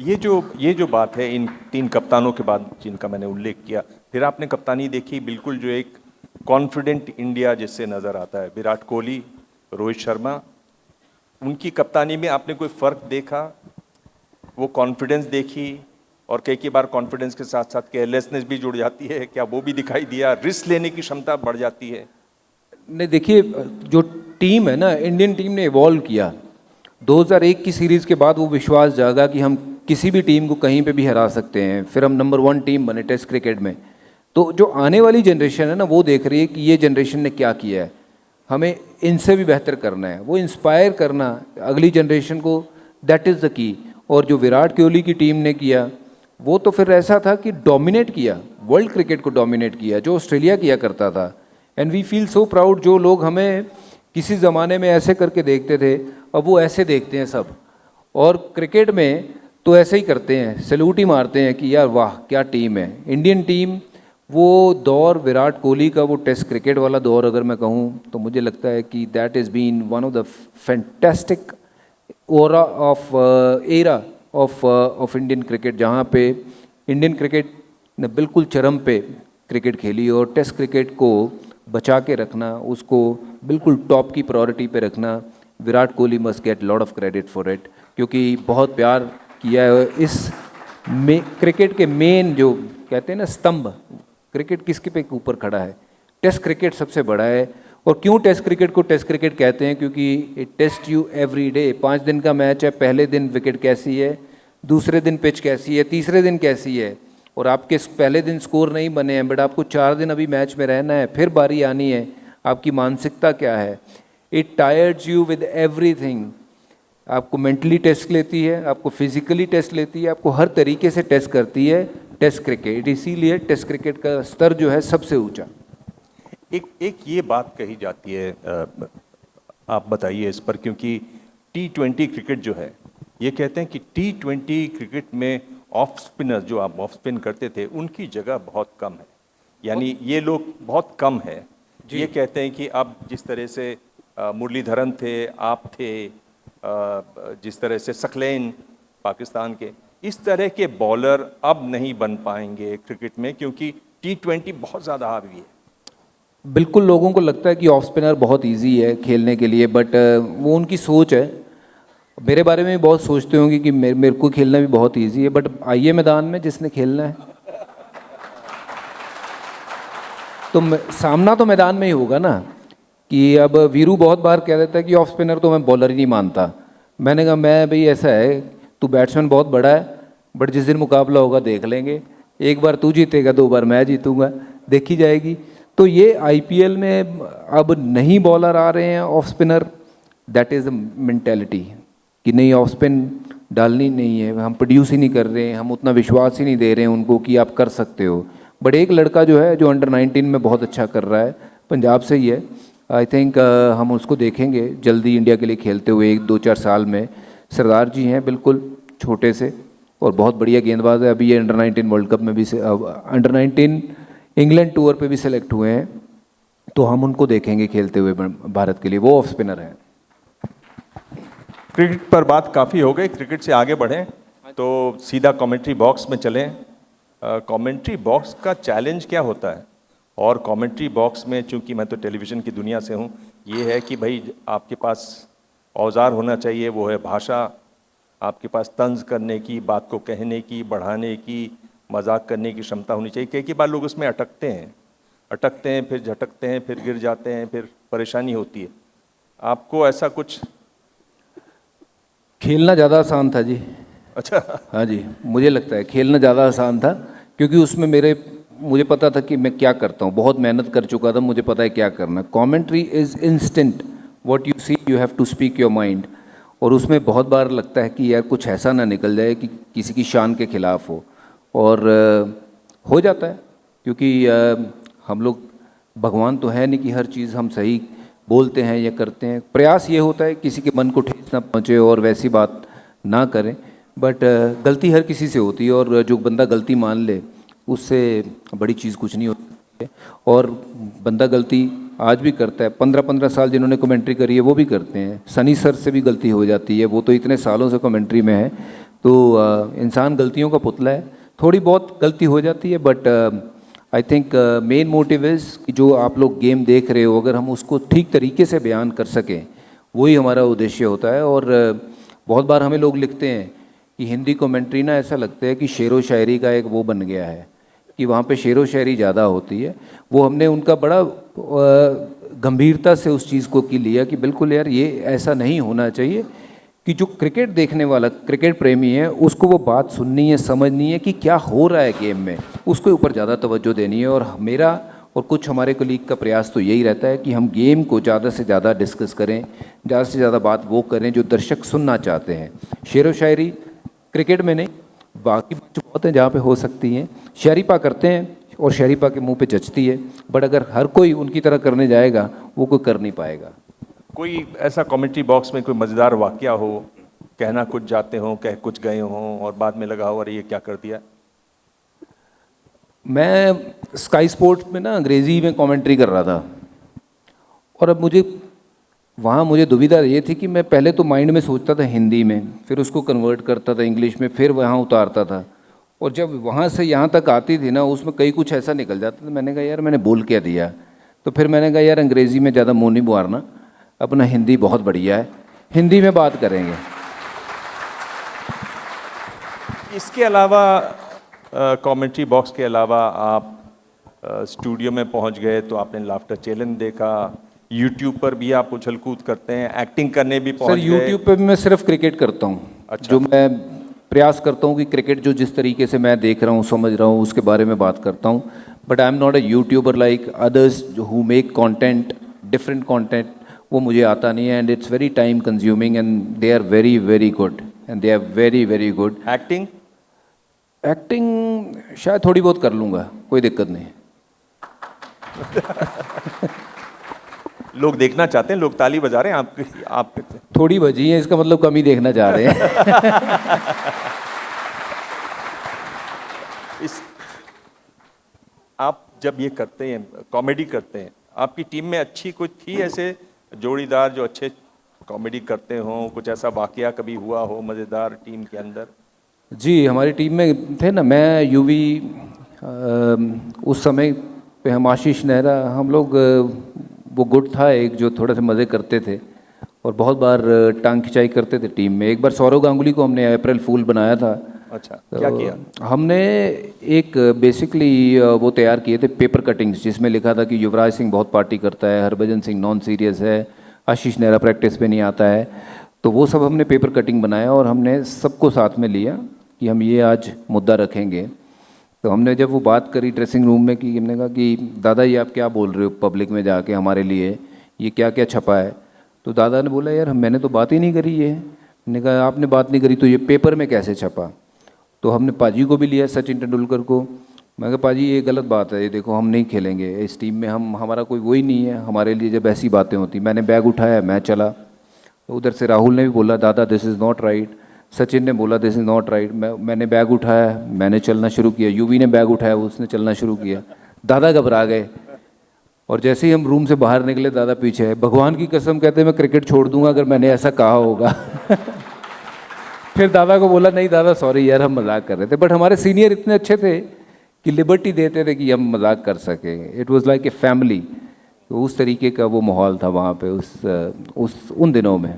ये जो बात है इन तीन कप्तानों के बाद जिनका मैंने उल्लेख किया, फिर आपने कप्तानी देखी, बिल्कुल जो एक कॉन्फिडेंट इंडिया जिससे नज़र आता है, विराट कोहली, रोहित शर्मा, उनकी कप्तानी में आपने कोई फ़र्क देखा? वो कॉन्फिडेंस देखी? और कई बार कॉन्फिडेंस के साथ साथ केयरलेसनेस भी जुड़ जाती है, क्या वो भी दिखाई दिया? रिस्क लेने की क्षमता बढ़ जाती है? नहीं, देखिए, जो टीम है ना, इंडियन टीम ने इवॉल्व किया 2001 की सीरीज़ के बाद। वो विश्वास जागा कि हम किसी भी टीम को कहीं पे भी हरा सकते हैं। फिर हम नंबर 1 टीम बने टेस्ट क्रिकेट में। तो जो आने वाली जनरेशन है ना, वो देख रही है कि ये जनरेशन ने क्या किया है, हमें इनसे भी बेहतर करना है, वो इंस्पायर करना अगली जनरेशन को, दैट इज़ द की। और जो विराट कोहली की टीम ने किया, वो तो फिर ऐसा था कि डोमिनेट किया, वर्ल्ड क्रिकेट को डोमिनेट किया, जो ऑस्ट्रेलिया किया करता था। And we feel so proud, जो लोग हमें किसी ज़माने में ऐसे करके देखते थे, अब वो ऐसे देखते हैं सब। और क्रिकेट में तो ऐसे ही करते हैं, सैल्यूट ही मारते हैं कि यार वाह क्या टीम है इंडियन टीम। वो दौर विराट कोहली का, वो टेस्ट क्रिकेट वाला दौर अगर मैं कहूँ तो मुझे लगता है कि that is been one of the fantastic aura of Indian cricket, जहाँ पे इंडियन क्रिकेट ने बिल्कुल चरम पे क्रिकेट खेली। और टेस्ट क्रिकेट को बचा के रखना, उसको बिल्कुल टॉप की प्रायोरिटी पे रखना, Virat Kohli must get lot of credit for it, क्योंकि बहुत प्यार किया है इस में। क्रिकेट के मेन जो कहते हैं ना स्तंभ, क्रिकेट किसके पे ऊपर खड़ा है? टेस्ट क्रिकेट सबसे बड़ा है। और क्यों टेस्ट क्रिकेट को टेस्ट क्रिकेट कहते हैं? क्योंकि it taste you every day. 5 दिन का मैच है, पहले दिन विकेट कैसी है, दूसरे दिन पिच कैसी है, तीसरे दिन कैसी है। और आपके पहले दिन स्कोर नहीं बने हैं, बट आपको 4 दिन अभी मैच में रहना है, फिर बारी आनी है, आपकी मानसिकता क्या है। It tyres you with everything. आपको मेंटली टेस्ट लेती है, आपको फिजिकली टेस्ट लेती है, आपको हर तरीके से टेस्ट करती है टेस्ट क्रिकेट। इसीलिए टेस्ट क्रिकेट का स्तर जो है सबसे ऊंचा। एक ये बात कही जाती है, आप बताइए इस पर, क्योंकि T20 क्रिकेट जो है, ये कहते हैं कि T20 क्रिकेट में ऑफ स्पिनर जो आप ऑफ स्पिन करते थे, उनकी जगह बहुत कम है, यानी ये लोग बहुत कम है। ये कहते हैं कि अब जिस तरह से मुरलीधरन थे, आप थे, जिस तरह से सकलैन पाकिस्तान के, इस तरह के बॉलर अब नहीं बन पाएंगे क्रिकेट में, क्योंकि T20 बहुत ज़्यादा हावी है। बिल्कुल, लोगों को लगता है कि ऑफ स्पिनर बहुत इजी है खेलने के लिए, बट वो उनकी सोच है। मेरे बारे में भी बहुत सोचते होंगे कि मेरे को खेलना भी बहुत इजी है, बट आइए मैदान में, जिसने खेलना है तो सामना तो मैदान में ही होगा ना। कि अब वीरू बहुत बार कह देता है कि ऑफ स्पिनर तो मैं बॉलर ही नहीं मानता। मैंने कहा मैं भाई ऐसा है, तू बैट्समैन बहुत बड़ा है, बट जिस दिन मुकाबला होगा देख लेंगे, एक बार तू जीतेगा, 2 बार मैं जीतूंगा, देखी जाएगी। तो ये आईपीएल में अब नहीं बॉलर आ रहे हैं off spinner, that is the mentality कि नहीं ऑफ स्पिन डालनी नहीं है, हम प्रोड्यूस ही नहीं कर रहे हैं, हम उतना विश्वास ही नहीं दे रहे हैं उनको कि आप कर सकते हो। बट एक लड़का जो है, जो अंडर 19 में बहुत अच्छा कर रहा है, पंजाब से ही है, आई थिंक हम उसको देखेंगे जल्दी इंडिया के लिए खेलते हुए 1-2-4 साल में। सरदार जी हैं बिल्कुल छोटे से और बहुत बढ़िया गेंदबाज है। अभी ये अंडर 19 वर्ल्ड कप में भी अंडर 19 इंग्लैंड टूर पे भी सिलेक्ट हुए हैं, तो हम उनको देखेंगे खेलते हुए भारत के लिए। वो ऑफ स्पिनर हैं। क्रिकेट पर बात काफ़ी हो गई, क्रिकेट से आगे बढ़ें तो सीधा कमेंट्री बॉक्स में चलें। कमेंट्री बॉक्स का चैलेंज क्या होता है? और कमेंट्री बॉक्स में, चूंकि मैं तो टेलीविज़न की दुनिया से हूँ, ये है कि भाई आपके पास औजार होना चाहिए, वो है भाषा। आपके पास तंज करने की, बात को कहने की, बढ़ाने की, मजाक करने की क्षमता होनी चाहिए। कई बार लोग उसमें अटकते हैं, फिर झटकते हैं, फिर गिर जाते हैं, फिर परेशानी होती है। आपको ऐसा कुछ? खेलना ज़्यादा आसान था जी। अच्छा। हाँ जी, मुझे लगता है खेलना ज़्यादा आसान था, क्योंकि उसमें मुझे पता था कि मैं क्या करता हूँ, बहुत मेहनत कर चुका था, मुझे पता है क्या करना है। Commentary is instant, what you see you have to speak your mind. और उसमें बहुत बार लगता है कि यार कुछ ऐसा ना निकल जाए कि किसी की शान के खिलाफ हो, और हो जाता है, क्योंकि हम लोग भगवान तो है नहीं कि हर चीज़ हम सही बोलते हैं या करते हैं। प्रयास ये होता है किसी के मन को ठेस ना पहुँचे और वैसी बात ना करें, बट गलती हर किसी से होती है, और जो बंदा गलती मान ले उससे बड़ी चीज़ कुछ नहीं होती है। और बंदा गलती आज भी करता है, 15-15 साल जिन्होंने कमेंट्री करी है वो भी करते हैं। सनी सर से भी गलती हो जाती है, वो तो इतने सालों से कमेंट्री में है, तो इंसान गलतियों का पुतला है, थोड़ी बहुत गलती हो जाती है, but I think main motive is कि जो आप लोग गेम देख रहे हो अगर हम उसको ठीक तरीके से बयान कर सकें, वही हमारा उद्देश्य होता है। और बहुत बार हमें लोग लिखते हैं कि हिंदी कमेंट्री ना ऐसा लगता है कि शेरो शायरी का एक वो बन गया है कि वहाँ पे शेरो शायरी ज़्यादा होती है। वो हमने उनका बड़ा गंभीरता से उस चीज़ को की लिया कि बिल्कुल यार ये ऐसा नहीं होना चाहिए कि जो क्रिकेट देखने वाला क्रिकेट प्रेमी है उसको वो बात सुननी है, समझनी है कि क्या हो रहा है गेम में, उसके ऊपर ज़्यादा तवज्जो देनी है। और मेरा और कुछ हमारे कलीग का प्रयास तो यही रहता है कि हम गेम को ज़्यादा से ज़्यादा डिस्कस करें, ज़्यादा से ज़्यादा बात वो करें जो दर्शक सुनना चाहते हैं। शेर व शायरी क्रिकेट में नहीं, बाकी मंच बहुत हैं जहाँ पे हो सकती हैं। शरीपा करते हैं और शरीपा के मुंह पे जचती है, बट अगर हर कोई उनकी तरह करने जाएगा वो कोई कर नहीं पाएगा। कोई ऐसा कमेंट्री बॉक्स में कोई मज़ेदार वाकया हो, कहना कुछ जाते हों, कह कुछ गए हों और बाद में लगा हो अरे ये क्या कर दिया? मैं स्काई स्पोर्ट्स में ना अंग्रेज़ी में कमेंट्री कर रहा था और अब मुझे दुविधा ये थी कि मैं पहले तो माइंड में सोचता था हिंदी में, फिर उसको कन्वर्ट करता था इंग्लिश में, फिर वहाँ उतारता था, और जब वहाँ से यहाँ तक आती थी ना उसमें कई कुछ ऐसा निकल जाता था। मैंने कहा यार मैंने बोल क्या दिया, तो फिर मैंने कहा यार अंग्रेज़ी में ज़्यादा मुँह नहीं बुआरना, अपना हिंदी बहुत बढ़िया है, हिंदी में बात करेंगे। इसके अलावा कमेंट्री बॉक्स के अलावा आप स्टूडियो में पहुंच गए तो आपने लाफ्टर चैलेंज देखा, यूट्यूब पर भी आप उछल कूद करते हैं, एक्टिंग करने भी पहुंच गए। सर यूट्यूब पे भी मैं सिर्फ क्रिकेट करता हूँ। अच्छा। जो मैं प्रयास करता हूँ कि क्रिकेट जो जिस तरीके से मैं देख रहा हूँ, समझ रहा हूँ, उसके बारे में बात करता हूँ, but I am not a YouTuber like others who make content, different content, वो मुझे आता नहीं है and it's very time consuming and they are very very good and they are very very good. Acting acting शायद थोड़ी बहुत कर लूँगा, कोई दिक्कत नहीं। लोग देखना चाहते हैं, लोग ताली बजा रहे हैं आप थोड़ी बजी है, इसका मतलब कम ही देखना चाह रहे हैं। आप जब ये करते हैं, कॉमेडी करते हैं, आपकी टीम में अच्छी कुछ थी ऐसे जोड़ीदार जो अच्छे कॉमेडी करते हों? कुछ ऐसा वाकया कभी हुआ हो मज़ेदार टीम के अंदर? जी हमारी टीम में थे ना, मैं यूवी, उस समय पे हम आशीष नेहरा, हम लोग वो गुट था एक जो थोड़े से मज़े करते थे और बहुत बार टांग खिंचाई करते थे टीम में। एक बार सौरव गांगुली को हमने अप्रैल फूल बनाया था। अच्छा, क्या किया? हमने एक बेसिकली वो तैयार किए थे पेपर कटिंग्स, जिसमें लिखा था कि युवराज सिंह बहुत पार्टी करता है, हरभजन सिंह नॉन सीरियस है, आशीष नेहरा प्रैक्टिस पे नहीं आता है। तो वो सब हमने पेपर कटिंग बनाया और हमने सबको साथ में लिया कि हम ये आज मुद्दा रखेंगे। तो हमने जब वो बात करी ड्रेसिंग रूम में कि हमने कहा कि दादा ये आप क्या बोल रहे हो पब्लिक में जाके हमारे लिए, ये क्या क्या छपा है? तो दादा ने बोला यार मैंने तो बात ही नहीं करी है। मैंने कहा आपने बात नहीं करी तो ये पेपर में कैसे छपा? तो हमने पाजी को भी लिया, सचिन तेंदुलकर को। मैं कहा पाजी ये गलत बात है, ये देखो हम नहीं खेलेंगे इस टीम में, हमारा कोई वही नहीं है, हमारे लिए जब ऐसी बातें होती। मैंने बैग उठाया, मैं चला। तो उधर से राहुल ने भी बोला दादा this is not right, Sachin ने बोला दिस इज़ नॉट राइट। मैंने बैग उठाया, मैंने चलना शुरू किया, यूवी ने बैग उठाया, उसने चलना शुरू किया। दादा घबरा गए और जैसे ही हम रूम से बाहर निकले दादा पीछे है। भगवान की कसम कहते मैं क्रिकेट छोड़ दूंगा अगर मैंने ऐसा कहा होगा। फिर दादा को बोला नहीं दादा सॉरी यार हम मजाक कर रहे थे, बट हमारे सीनियर इतने अच्छे थे कि लिबर्टी देते थे कि हम मजाक कर सके। It was like a family. तो उस तरीके का वो माहौल था वहाँ पे उन दिनों में।